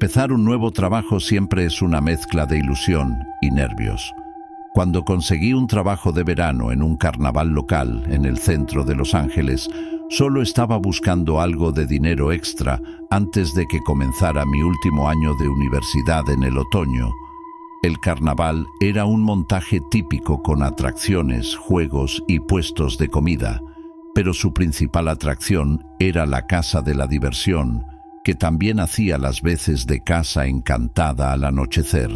Empezar un nuevo trabajo siempre es una mezcla de ilusión y nervios. Cuando conseguí un trabajo de verano en un carnaval local en el centro de Los Ángeles, solo estaba buscando algo de dinero extra antes de que comenzara mi último año de universidad en el otoño. El carnaval era un montaje típico con atracciones, juegos y puestos de comida, pero su principal atracción era la casa de la diversión, que también hacía las veces de casa encantada al anochecer.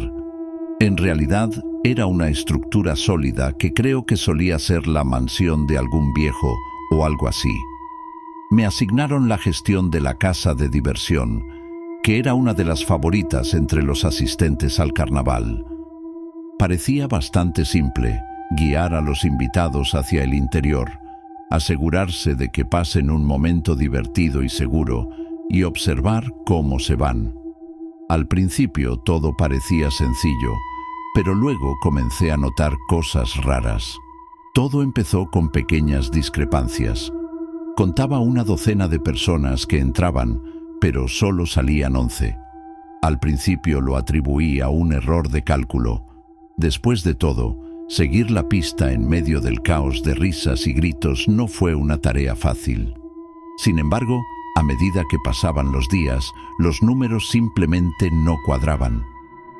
En realidad, era una estructura sólida que creo que solía ser la mansión de algún viejo o algo así. Me asignaron la gestión de la casa de diversión, que era una de las favoritas entre los asistentes al carnaval. Parecía bastante simple guiar a los invitados hacia el interior, asegurarse de que pasen un momento divertido y seguro y observar cómo se van. Al principio todo parecía sencillo, pero luego comencé a notar cosas raras. Todo empezó con pequeñas discrepancias. Contaba una docena de personas que entraban, pero solo salían 11. Al principio lo atribuí a un error de cálculo. Después de todo, seguir la pista en medio del caos de risas y gritos no fue una tarea fácil. Sin embargo, a medida que pasaban los días, los números simplemente no cuadraban.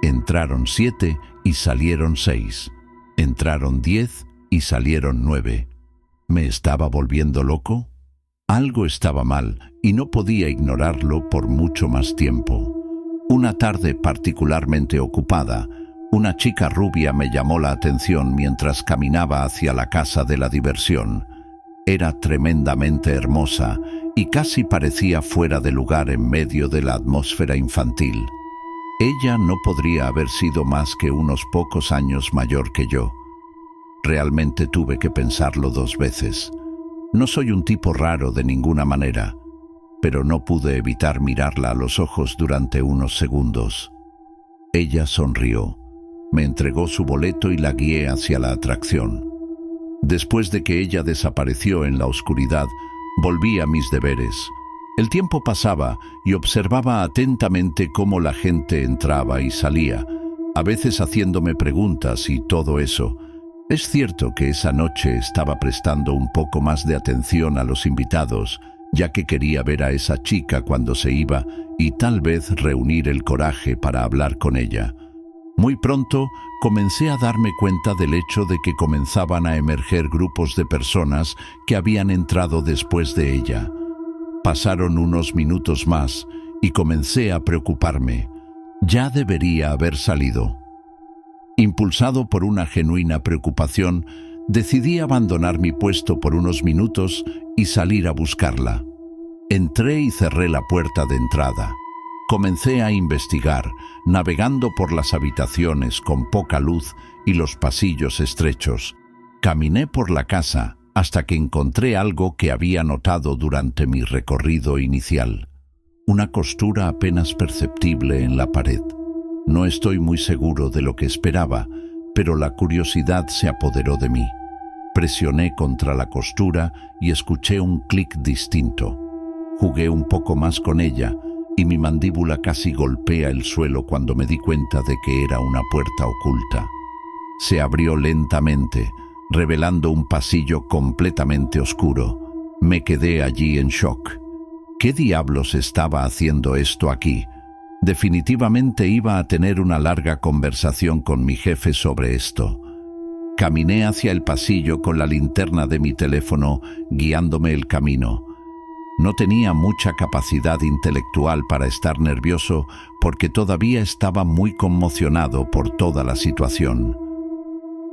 Entraron 7 y salieron 6. Entraron 10 y salieron 9. ¿Me estaba volviendo loco? Algo estaba mal y no podía ignorarlo por mucho más tiempo. Una tarde particularmente ocupada, una chica rubia me llamó la atención mientras caminaba hacia la casa de la diversión. Era tremendamente hermosa y casi parecía fuera de lugar en medio de la atmósfera infantil. Ella no podría haber sido más que unos pocos años mayor que yo. Realmente tuve que pensarlo 2 veces. No soy un tipo raro de ninguna manera, pero no pude evitar mirarla a los ojos durante unos segundos. Ella sonrió, me entregó su boleto y la guié hacia la atracción. Después de que ella desapareció en la oscuridad, volví a mis deberes. El tiempo pasaba y observaba atentamente cómo la gente entraba y salía, a veces haciéndome preguntas y todo eso. Es cierto que esa noche estaba prestando un poco más de atención a los invitados, ya que quería ver a esa chica cuando se iba y tal vez reunir el coraje para hablar con ella. Muy pronto comencé a darme cuenta del hecho de que comenzaban a emerger grupos de personas que habían entrado después de ella. Pasaron unos minutos más y comencé a preocuparme. Ya debería haber salido. Impulsado por una genuina preocupación, decidí abandonar mi puesto por unos minutos y salir a buscarla. Entré y cerré la puerta de entrada. Comencé a investigar, navegando por las habitaciones con poca luz y los pasillos estrechos. Caminé por la casa hasta que encontré algo que había notado durante mi recorrido inicial. Una costura apenas perceptible en la pared. No estoy muy seguro de lo que esperaba, pero la curiosidad se apoderó de mí. Presioné contra la costura y escuché un clic distinto. Jugué un poco más con ella y mi mandíbula casi golpea el suelo cuando me di cuenta de que era una puerta oculta. Se abrió lentamente, revelando un pasillo completamente oscuro. Me quedé allí en shock. ¿Qué diablos estaba haciendo esto aquí? Definitivamente iba a tener una larga conversación con mi jefe sobre esto. Caminé hacia el pasillo con la linterna de mi teléfono, guiándome el camino. No tenía mucha capacidad intelectual para estar nervioso porque todavía estaba muy conmocionado por toda la situación.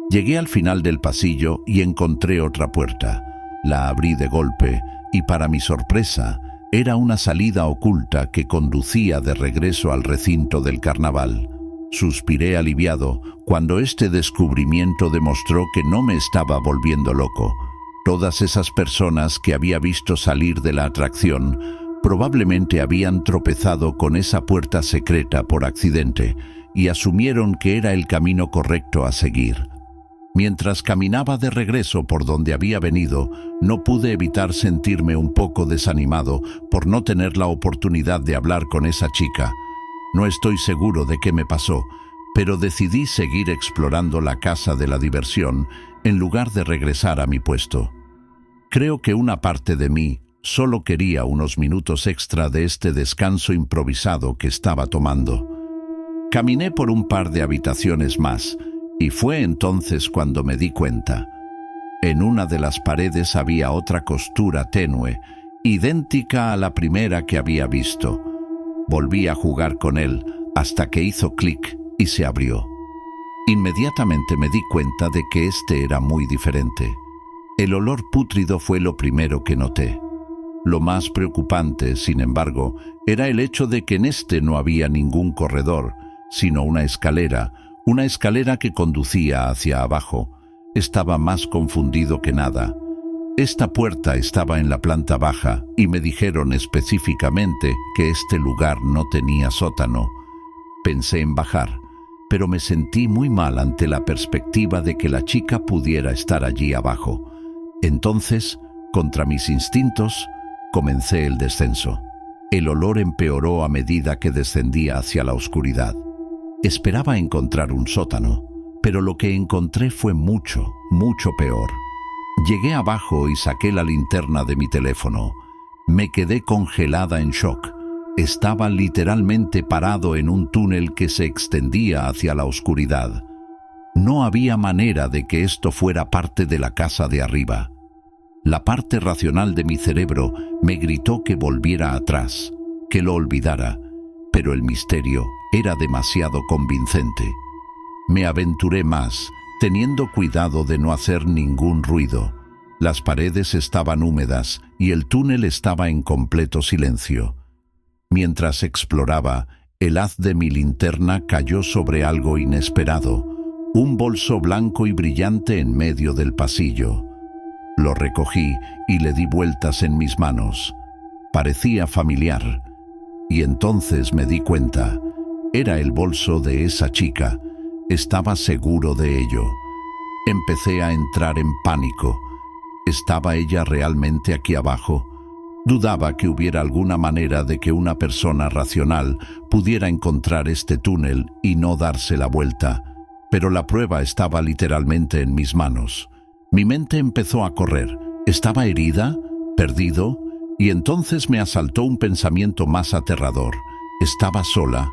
Llegué al final del pasillo y encontré otra puerta. La abrí de golpe y, para mi sorpresa, era una salida oculta que conducía de regreso al recinto del carnaval. Suspiré aliviado cuando este descubrimiento demostró que no me estaba volviendo loco. Todas esas personas que había visto salir de la atracción probablemente habían tropezado con esa puerta secreta por accidente y asumieron que era el camino correcto a seguir. Mientras caminaba de regreso por donde había venido, no pude evitar sentirme un poco desanimado por no tener la oportunidad de hablar con esa chica. No estoy seguro de qué me pasó, pero decidí seguir explorando la casa de la diversión en lugar de regresar a mi puesto. Creo que una parte de mí solo quería unos minutos extra de este descanso improvisado que estaba tomando. Caminé por un par de habitaciones más y fue entonces cuando me di cuenta. En una de las paredes había otra costura tenue, idéntica a la primera que había visto. Volví a jugar con él hasta que hizo clic y se abrió. Inmediatamente me di cuenta de que este era muy diferente. El olor pútrido fue lo primero que noté. Lo más preocupante, sin embargo, era el hecho de que en este no había ningún corredor, sino una escalera que conducía hacia abajo. Estaba más confundido que nada. Esta puerta estaba en la planta baja y me dijeron específicamente que este lugar no tenía sótano. Pensé en bajar, pero me sentí muy mal ante la perspectiva de que la chica pudiera estar allí abajo. Entonces, contra mis instintos, comencé el descenso. El olor empeoró a medida que descendía hacia la oscuridad. Esperaba encontrar un sótano, pero lo que encontré fue mucho, mucho peor. Llegué abajo y saqué la linterna de mi teléfono. Me quedé congelada en shock. Estaba literalmente parado en un túnel que se extendía hacia la oscuridad. No había manera de que esto fuera parte de la casa de arriba. La parte racional de mi cerebro me gritó que volviera atrás, que lo olvidara, pero el misterio era demasiado convincente. Me aventuré más, teniendo cuidado de no hacer ningún ruido. Las paredes estaban húmedas y el túnel estaba en completo silencio. Mientras exploraba, el haz de mi linterna cayó sobre algo inesperado, un bolso blanco y brillante en medio del pasillo. Lo recogí y le di vueltas en mis manos. Parecía familiar. Y entonces me di cuenta. Era el bolso de esa chica. Estaba seguro de ello. Empecé a entrar en pánico. ¿Estaba ella realmente aquí abajo? Dudaba que hubiera alguna manera de que una persona racional pudiera encontrar este túnel y no darse la vuelta, pero la prueba estaba literalmente en mis manos. Mi mente empezó a correr. ¿Estaba herida? ¿Perdido? Y entonces me asaltó un pensamiento más aterrador. Estaba sola.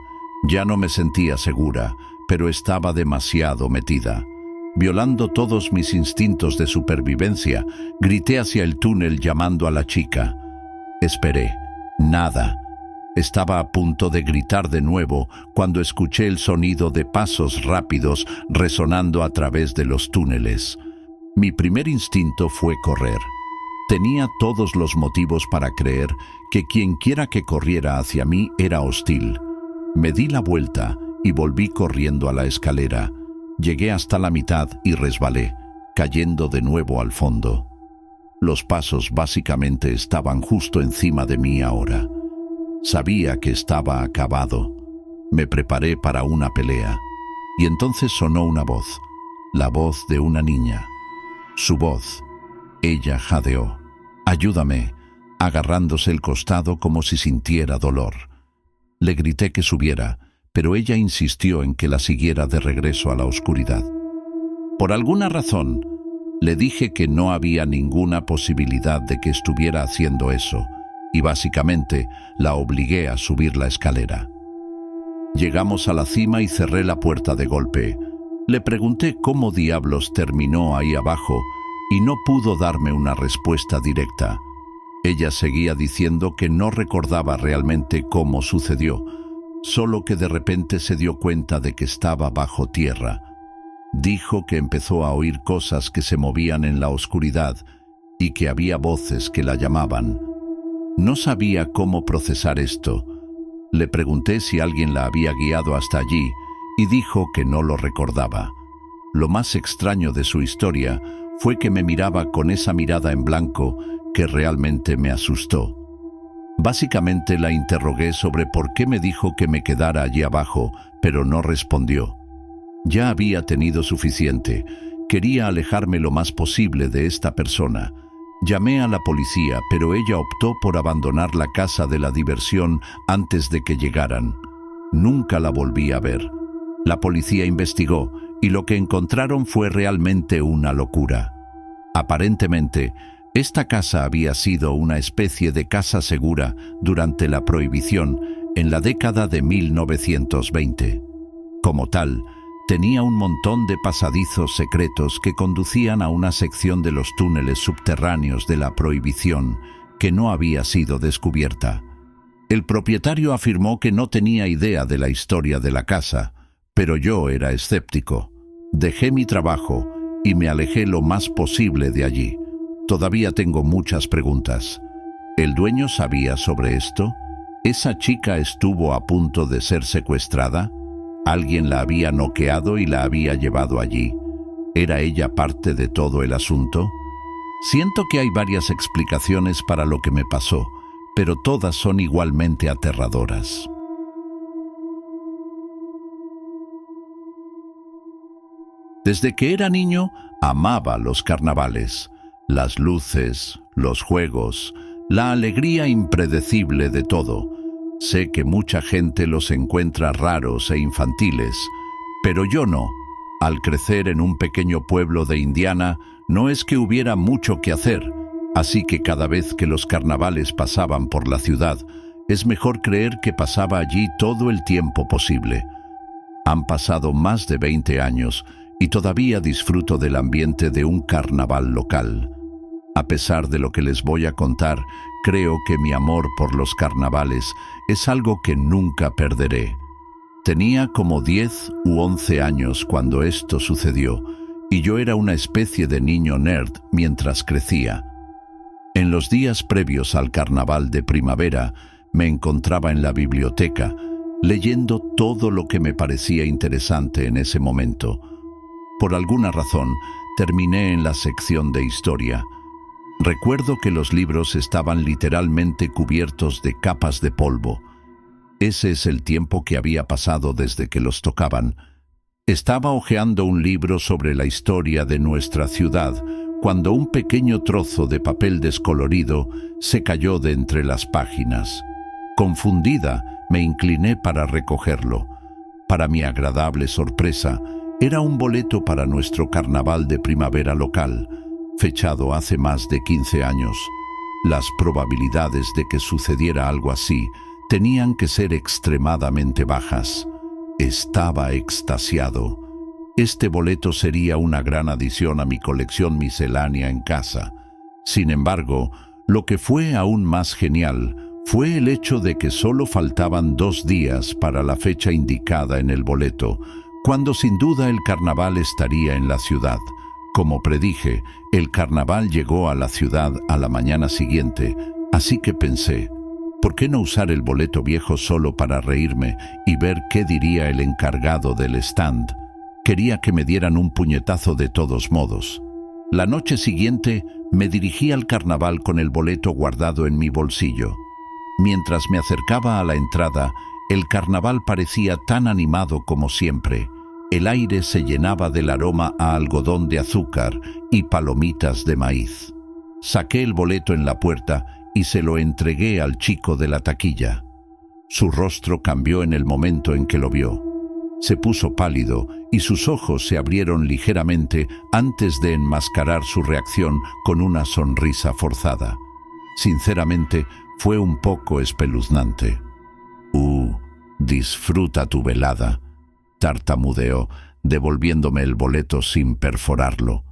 Ya no me sentía segura, pero estaba demasiado metida. Violando todos mis instintos de supervivencia, grité hacia el túnel llamando a la chica. Esperé. Nada. Estaba a punto de gritar de nuevo cuando escuché el sonido de pasos rápidos resonando a través de los túneles. Mi primer instinto fue correr. Tenía todos los motivos para creer que quienquiera que corriera hacia mí era hostil. Me di la vuelta y volví corriendo a la escalera. Llegué hasta la mitad y resbalé, cayendo de nuevo al fondo. Los pasos básicamente estaban justo encima de mí ahora. Sabía que estaba acabado. Me preparé para una pelea. Y entonces sonó una voz, la voz de una niña. Su voz. Ella jadeó. «Ayúdame», agarrándose el costado como si sintiera dolor. Le grité que subiera, pero ella insistió en que la siguiera de regreso a la oscuridad. Por alguna razón, le dije que no había ninguna posibilidad de que estuviera haciendo eso, y básicamente la obligué a subir la escalera. Llegamos a la cima y cerré la puerta de golpe. Le pregunté cómo diablos terminó ahí abajo y no pudo darme una respuesta directa. Ella seguía diciendo que no recordaba realmente cómo sucedió, solo que de repente se dio cuenta de que estaba bajo tierra. Dijo que empezó a oír cosas que se movían en la oscuridad y que había voces que la llamaban. No sabía cómo procesar esto. Le pregunté si alguien la había guiado hasta allí y dijo que no lo recordaba. Lo más extraño de su historia fue que me miraba con esa mirada en blanco que realmente me asustó. Básicamente la interrogué sobre por qué me dijo que me quedara allí abajo, pero no respondió. Ya había tenido suficiente. Quería alejarme lo más posible de esta persona. Llamé a la policía, pero ella optó por abandonar la casa de la diversión antes de que llegaran. Nunca la volví a ver. La policía investigó y lo que encontraron fue realmente una locura. Aparentemente, esta casa había sido una especie de casa segura durante la Prohibición en la década de 1920. Como tal, tenía un montón de pasadizos secretos que conducían a una sección de los túneles subterráneos de la Prohibición que no había sido descubierta. El propietario afirmó que no tenía idea de la historia de la casa, pero yo era escéptico. Dejé mi trabajo y me alejé lo más posible de allí. Todavía tengo muchas preguntas. ¿El dueño sabía sobre esto? ¿Esa chica estuvo a punto de ser secuestrada? ¿Alguien la había noqueado y la había llevado allí? ¿Era ella parte de todo el asunto? Siento que hay varias explicaciones para lo que me pasó, pero todas son igualmente aterradoras. Desde que era niño, amaba los carnavales, las luces, los juegos, la alegría impredecible de todo. Sé que mucha gente los encuentra raros e infantiles, pero yo no. Al crecer en un pequeño pueblo de Indiana, no es que hubiera mucho que hacer, así que cada vez que los carnavales pasaban por la ciudad, es mejor creer que pasaba allí todo el tiempo posible. Han pasado más de 20 años y todavía disfruto del ambiente de un carnaval local. A pesar de lo que les voy a contar, creo que mi amor por los carnavales es algo que nunca perderé. Tenía como 10 u 11 años cuando esto sucedió, y yo era una especie de niño nerd mientras crecía. En los días previos al carnaval de primavera, me encontraba en la biblioteca, leyendo todo lo que me parecía interesante en ese momento. Por alguna razón, terminé en la sección de historia. Recuerdo que los libros estaban literalmente cubiertos de capas de polvo. Ese es el tiempo que había pasado desde que los tocaban. Estaba hojeando un libro sobre la historia de nuestra ciudad cuando un pequeño trozo de papel descolorido se cayó de entre las páginas. Confundida, me incliné para recogerlo. Para mi agradable sorpresa, era un boleto para nuestro carnaval de primavera local, fechado hace más de 15 años. Las probabilidades de que sucediera algo así tenían que ser extremadamente bajas. Estaba extasiado. Este boleto sería una gran adición a mi colección miscelánea en casa. Sin embargo, lo que fue aún más genial fue el hecho de que solo faltaban 2 días para la fecha indicada en el boleto, cuando sin duda el carnaval estaría en la ciudad. Como predije, el carnaval llegó a la ciudad a la mañana siguiente, así que pensé, ¿por qué no usar el boleto viejo solo para reírme y ver qué diría el encargado del stand? Quería que me dieran un puñetazo de todos modos. La noche siguiente me dirigí al carnaval con el boleto guardado en mi bolsillo. Mientras me acercaba a la entrada, el carnaval parecía tan animado como siempre. El aire se llenaba del aroma a algodón de azúcar y palomitas de maíz. Saqué el boleto en la puerta y se lo entregué al chico de la taquilla. Su rostro cambió en el momento en que lo vio. Se puso pálido y sus ojos se abrieron ligeramente antes de enmascarar su reacción con una sonrisa forzada. Sinceramente, fue un poco espeluznante. Disfruta tu velada», tartamudeó, devolviéndome el boleto sin perforarlo.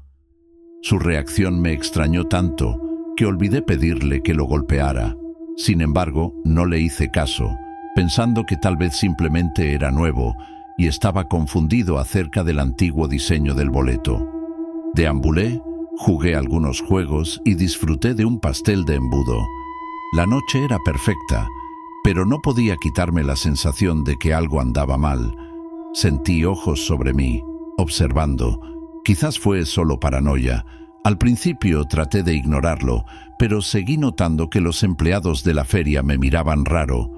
Su reacción me extrañó tanto que olvidé pedirle que lo golpeara. Sin embargo, no le hice caso, pensando que tal vez simplemente era nuevo y estaba confundido acerca del antiguo diseño del boleto. Deambulé, jugué algunos juegos y disfruté de un pastel de embudo. La noche era perfecta, pero no podía quitarme la sensación de que algo andaba mal. Sentí ojos sobre mí, observando. Quizás fue solo paranoia. Al principio traté de ignorarlo, pero seguí notando que los empleados de la feria me miraban raro.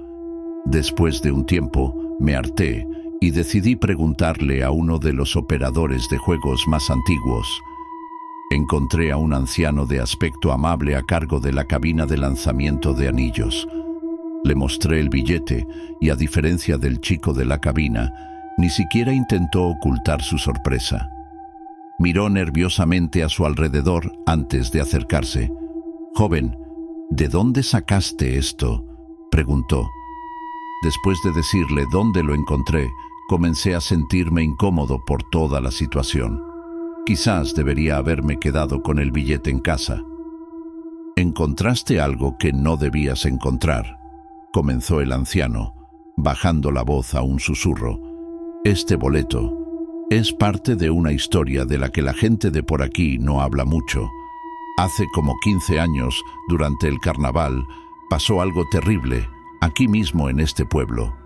Después de un tiempo, me harté y decidí preguntarle a uno de los operadores de juegos más antiguos. Encontré a un anciano de aspecto amable a cargo de la cabina de lanzamiento de anillos. Le mostré el billete y, a diferencia del chico de la cabina, ni siquiera intentó ocultar su sorpresa. Miró nerviosamente a su alrededor antes de acercarse. «Joven, ¿de dónde sacaste esto?», preguntó. Después de decirle dónde lo encontré, comencé a sentirme incómodo por toda la situación. Quizás debería haberme quedado con el billete en casa. «Encontraste algo que no debías encontrar», comenzó el anciano, bajando la voz a un susurro. «Este boleto es parte de una historia de la que la gente de por aquí no habla mucho. Hace como 15 años, durante el carnaval, pasó algo terrible, aquí mismo en este pueblo».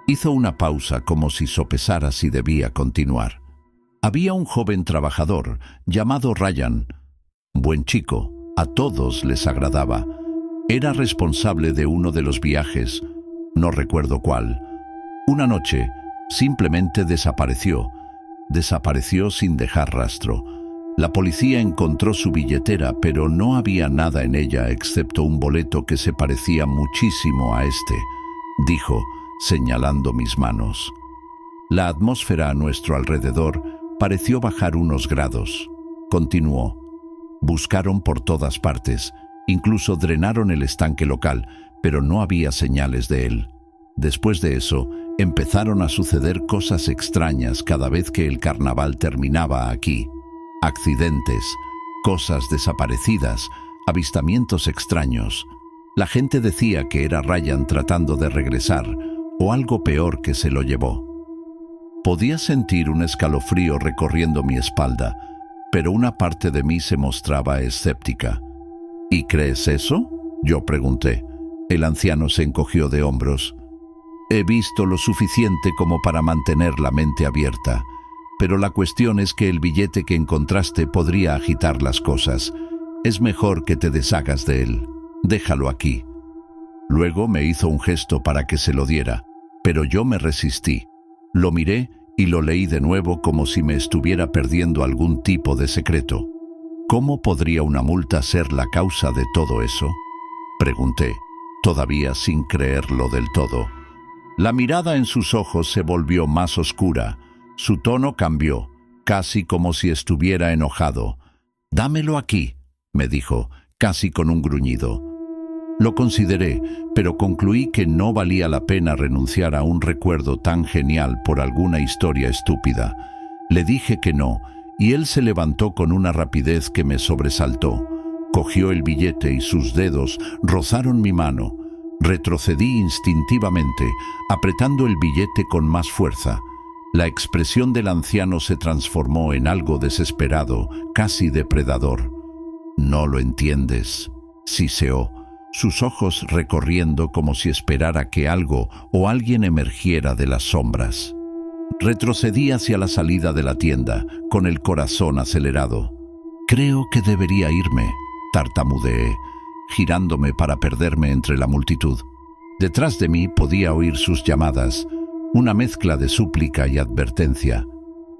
Hizo una pausa como si sopesara si debía continuar. Había un joven trabajador llamado Ryan. Buen chico, a todos les agradaba. Era responsable de uno de los viajes, no recuerdo cuál. Una noche, simplemente desapareció. Desapareció sin dejar rastro. La policía encontró su billetera, pero no había nada en ella excepto un boleto que se parecía muchísimo a este, dijo, señalando mis manos. La atmósfera a nuestro alrededor pareció bajar unos grados. Continuó. Buscaron por todas partes, incluso drenaron el estanque local, pero no había señales de él. Después de eso, empezaron a suceder cosas extrañas cada vez que el carnaval terminaba aquí. Accidentes, cosas desaparecidas, avistamientos extraños. La gente decía que era Ryan tratando de regresar, o algo peor que se lo llevó. Podía sentir un escalofrío recorriendo mi espalda, pero una parte de mí se mostraba escéptica. ¿Y crees eso?, yo pregunté. El anciano se encogió de hombros. He visto lo suficiente como para mantener la mente abierta, pero la cuestión es que el billete que encontraste podría agitar las cosas. Es mejor que te deshagas de él. Déjalo aquí. Luego me hizo un gesto para que se lo diera, pero yo me resistí. Lo miré y lo leí de nuevo como si me estuviera perdiendo algún tipo de secreto. ¿Cómo podría una multa ser la causa de todo eso?, pregunté, todavía sin creerlo del todo. La mirada en sus ojos se volvió más oscura. Su tono cambió, casi como si estuviera enojado. «Dámelo aquí», me dijo, casi con un gruñido. Lo consideré, pero concluí que no valía la pena renunciar a un recuerdo tan genial por alguna historia estúpida. Le dije que no, y él se levantó con una rapidez que me sobresaltó. Cogió el billete y sus dedos rozaron mi mano. Retrocedí instintivamente, apretando el billete con más fuerza. La expresión del anciano se transformó en algo desesperado, casi depredador. «No lo entiendes», siseó, sus ojos recorriendo como si esperara que algo o alguien emergiera de las sombras. Retrocedí hacia la salida de la tienda, con el corazón acelerado. «Creo que debería irme», tartamudeé, girándome para perderme entre la multitud. Detrás de mí podía oír sus llamadas, una mezcla de súplica y advertencia.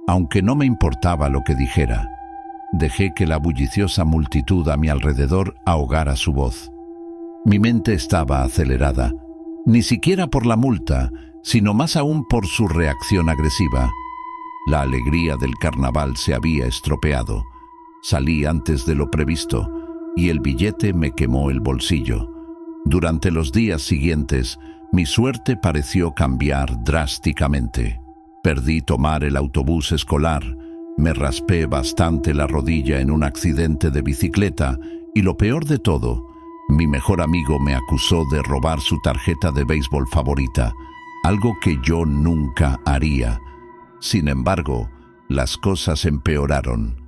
Aunque no me importaba lo que dijera, dejé que la bulliciosa multitud a mi alrededor ahogara su voz. Mi mente estaba acelerada, ni siquiera por la multa, sino más aún por su reacción agresiva. La alegría del carnaval se había estropeado. Salí antes de lo previsto, y el billete me quemó el bolsillo. Durante los días siguientes, mi suerte pareció cambiar drásticamente. Perdí tomar el autobús escolar, me raspé bastante la rodilla en un accidente de bicicleta, y lo peor de todo, mi mejor amigo me acusó de robar su tarjeta de béisbol favorita, algo que yo nunca haría. Sin embargo, las cosas empeoraron.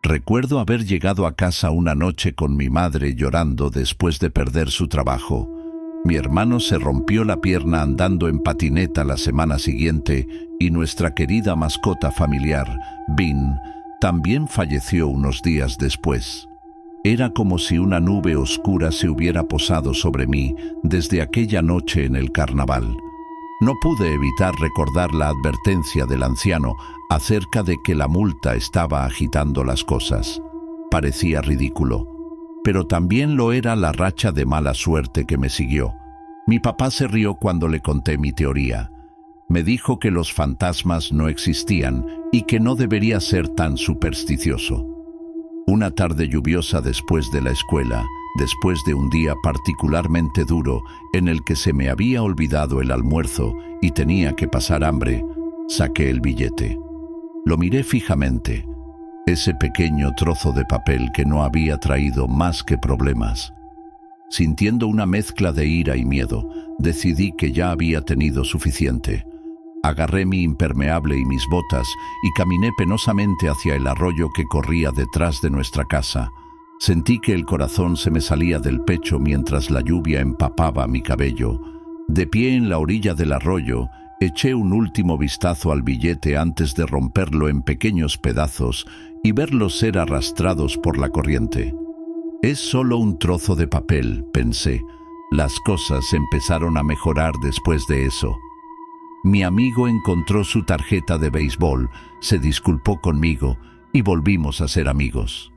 Recuerdo haber llegado a casa una noche con mi madre llorando después de perder su trabajo. Mi hermano se rompió la pierna andando en patineta la semana siguiente y nuestra querida mascota familiar, Bean, también falleció unos días después. Era como si una nube oscura se hubiera posado sobre mí desde aquella noche en el carnaval. No pude evitar recordar la advertencia del anciano acerca de que la multa estaba agitando las cosas. Parecía ridículo, pero también lo era la racha de mala suerte que me siguió. Mi papá se rió cuando le conté mi teoría. Me dijo que los fantasmas no existían y que no debería ser tan supersticioso. Una tarde lluviosa después de la escuela, después de un día particularmente duro en el que se me había olvidado el almuerzo y tenía que pasar hambre, saqué el billete. Lo miré fijamente, ese pequeño trozo de papel que no había traído más que problemas. Sintiendo una mezcla de ira y miedo, decidí que ya había tenido suficiente. Agarré mi impermeable y mis botas y caminé penosamente hacia el arroyo que corría detrás de nuestra casa. Sentí que el corazón se me salía del pecho mientras la lluvia empapaba mi cabello. De pie en la orilla del arroyo, eché un último vistazo al billete antes de romperlo en pequeños pedazos y verlos ser arrastrados por la corriente. Es solo un trozo de papel, pensé. Las cosas empezaron a mejorar después de eso. Mi amigo encontró su tarjeta de béisbol, se disculpó conmigo y volvimos a ser amigos.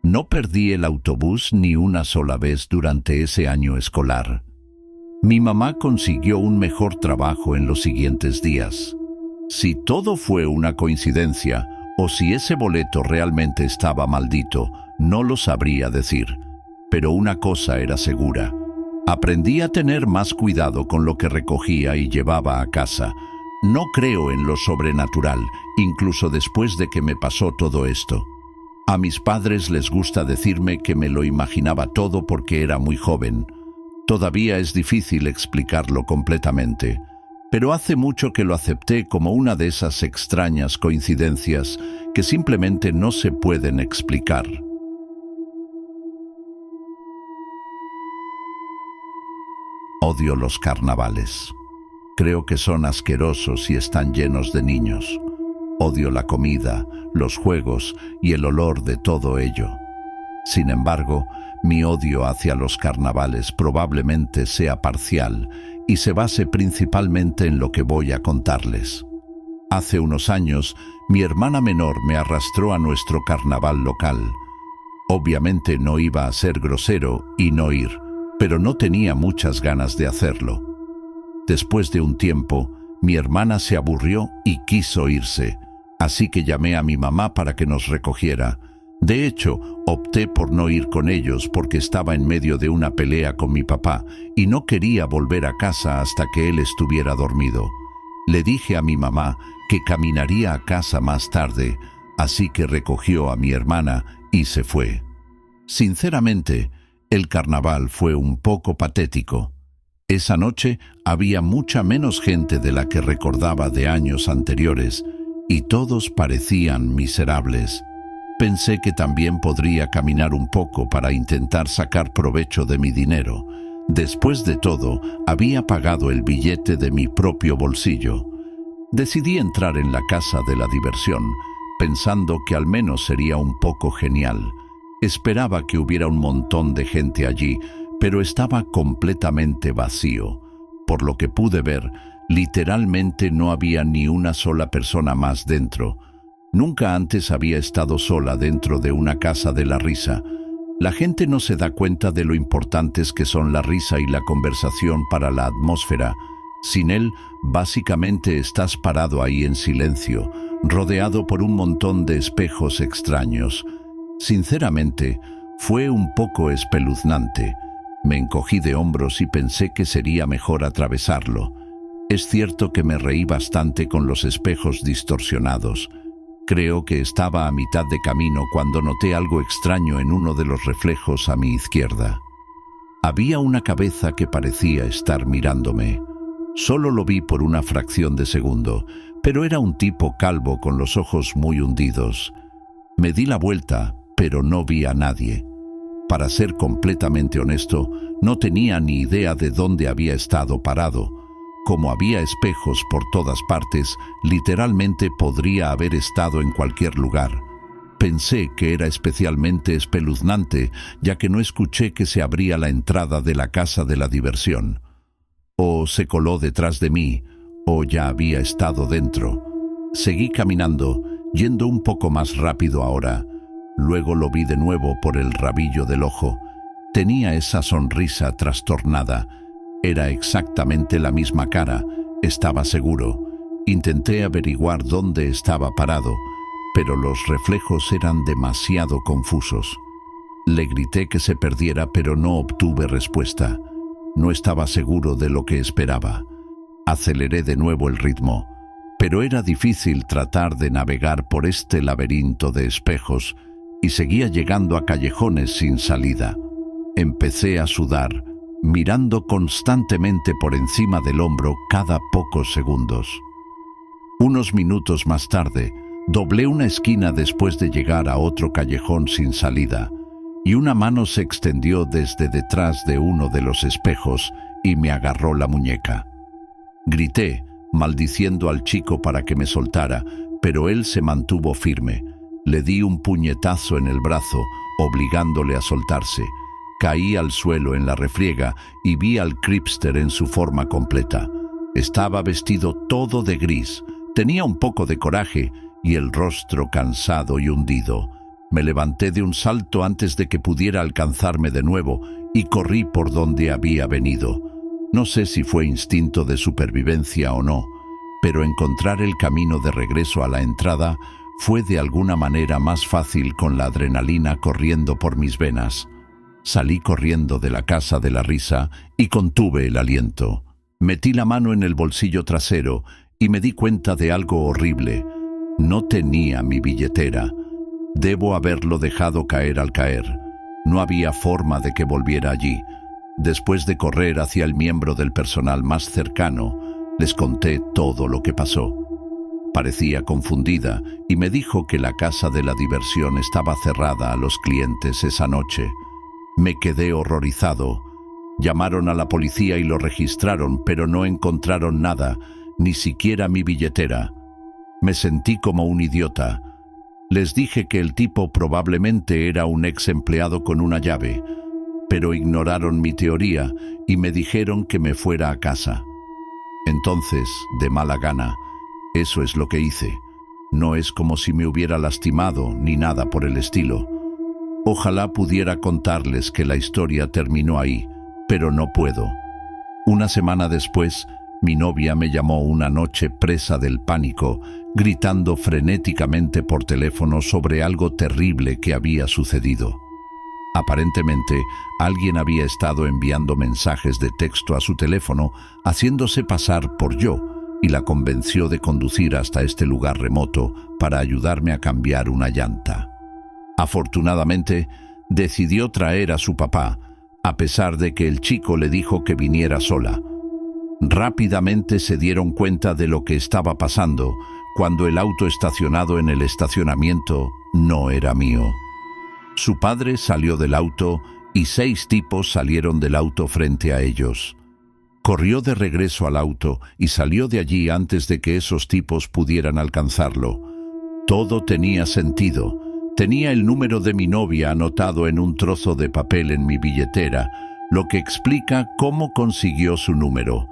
No perdí el autobús ni una sola vez durante ese año escolar. Mi mamá consiguió un mejor trabajo en los siguientes días. Si todo fue una coincidencia o si ese boleto realmente estaba maldito, no lo sabría decir. Pero una cosa era segura. Aprendí a tener más cuidado con lo que recogía y llevaba a casa. No creo en lo sobrenatural, incluso después de que me pasó todo esto. A mis padres les gusta decirme que me lo imaginaba todo porque era muy joven. Todavía es difícil explicarlo completamente, pero hace mucho que lo acepté como una de esas extrañas coincidencias que simplemente no se pueden explicar. Odio los carnavales. Creo que son asquerosos y están llenos de niños. Odio la comida, los juegos y el olor de todo ello. Sin embargo, mi odio hacia los carnavales probablemente sea parcial y se base principalmente en lo que voy a contarles. Hace unos años, mi hermana menor me arrastró a nuestro carnaval local. Obviamente no iba a ser grosero y no ir, pero no tenía muchas ganas de hacerlo. Después de un tiempo, mi hermana se aburrió y quiso irse, así que llamé a mi mamá para que nos recogiera. De hecho, opté por no ir con ellos porque estaba en medio de una pelea con mi papá y no quería volver a casa hasta que él estuviera dormido. Le dije a mi mamá que caminaría a casa más tarde, así que recogió a mi hermana y se fue. Sinceramente, el carnaval fue un poco patético. Esa noche había mucha menos gente de la que recordaba de años anteriores y todos parecían miserables. Pensé que también podría caminar un poco para intentar sacar provecho de mi dinero. Después de todo, había pagado el billete de mi propio bolsillo. Decidí entrar en la casa de la diversión, pensando que al menos sería un poco genial. Esperaba que hubiera un montón de gente allí, pero estaba completamente vacío. Por lo que pude ver, literalmente no había ni una sola persona más dentro. Nunca antes había estado sola dentro de una casa de la risa. La gente no se da cuenta de lo importantes que son la risa y la conversación para la atmósfera. Sin él, básicamente estás parado ahí en silencio, rodeado por un montón de espejos extraños. Sinceramente, fue un poco espeluznante. Me encogí de hombros y pensé que sería mejor atravesarlo. Es cierto que me reí bastante con los espejos distorsionados. Creo que estaba a mitad de camino cuando noté algo extraño en uno de los reflejos a mi izquierda. Había una cabeza que parecía estar mirándome. Solo lo vi por una fracción de segundo, pero era un tipo calvo con los ojos muy hundidos. Me di la vuelta, pero no vi a nadie. Para ser completamente honesto, no tenía ni idea de dónde había estado parado. Como había espejos por todas partes, literalmente podría haber estado en cualquier lugar. Pensé que era especialmente espeluznante, ya que no escuché que se abría la entrada de la casa de la diversión. O se coló detrás de mí, o ya había estado dentro. Seguí caminando, yendo un poco más rápido ahora. Luego lo vi de nuevo por el rabillo del ojo. Tenía esa sonrisa trastornada. Era exactamente la misma cara, estaba seguro. Intenté averiguar dónde estaba parado, pero los reflejos eran demasiado confusos. Le grité que se perdiera, pero no obtuve respuesta. No estaba seguro de lo que esperaba. Aceleré de nuevo el ritmo, pero era difícil tratar de navegar por este laberinto de espejos y seguía llegando a callejones sin salida. Empecé a sudar, mirando constantemente por encima del hombro cada pocos segundos. Unos minutos más tarde, doblé una esquina después de llegar a otro callejón sin salida, y una mano se extendió desde detrás de uno de los espejos y me agarró la muñeca. Grité, maldiciendo al chico para que me soltara, pero él se mantuvo firme. Le di un puñetazo en el brazo, obligándole a soltarse. Caí al suelo en la refriega y vi al Creepster en su forma completa. Estaba vestido todo de gris, tenía un poco de coraje y el rostro cansado y hundido. Me levanté de un salto antes de que pudiera alcanzarme de nuevo y corrí por donde había venido. No sé si fue instinto de supervivencia o no, pero encontrar el camino de regreso a la entrada fue de alguna manera más fácil con la adrenalina corriendo por mis venas. Salí corriendo de la casa de la risa y contuve el aliento. Metí la mano en el bolsillo trasero y me di cuenta de algo horrible. No tenía mi billetera. Debo haberlo dejado caer al caer. No había forma de que volviera allí. Después de correr hacia el miembro del personal más cercano, les conté todo lo que pasó. Parecía confundida y me dijo que la casa de la diversión estaba cerrada a los clientes esa noche. Me quedé horrorizado. Llamaron a la policía y lo registraron, pero no encontraron nada, ni siquiera mi billetera. Me sentí como un idiota. Les dije que el tipo probablemente era un ex empleado con una llave, pero ignoraron mi teoría y me dijeron que me fuera a casa. Entonces, de mala gana, eso es lo que hice. No es como si me hubiera lastimado ni nada por el estilo. Ojalá pudiera contarles que la historia terminó ahí, pero no puedo. Una semana después, mi novia me llamó una noche presa del pánico, gritando frenéticamente por teléfono sobre algo terrible que había sucedido. Aparentemente, alguien había estado enviando mensajes de texto a su teléfono, haciéndose pasar por yo, y la convenció de conducir hasta este lugar remoto para ayudarme a cambiar una llanta. Afortunadamente, decidió traer a su papá, a pesar de que el chico le dijo que viniera sola. Rápidamente se dieron cuenta de lo que estaba pasando cuando el auto estacionado en el estacionamiento no era mío. Su padre salió del auto y 6 tipos salieron del auto frente a ellos. Corrió de regreso al auto y salió de allí antes de que esos tipos pudieran alcanzarlo. Todo tenía sentido. Tenía el número de mi novia anotado en un trozo de papel en mi billetera, lo que explica cómo consiguió su número.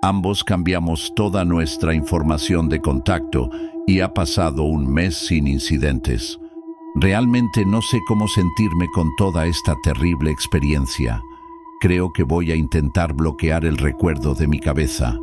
Ambos cambiamos toda nuestra información de contacto y ha pasado un mes sin incidentes. Realmente no sé cómo sentirme con toda esta terrible experiencia. Creo que voy a intentar bloquear el recuerdo de mi cabeza.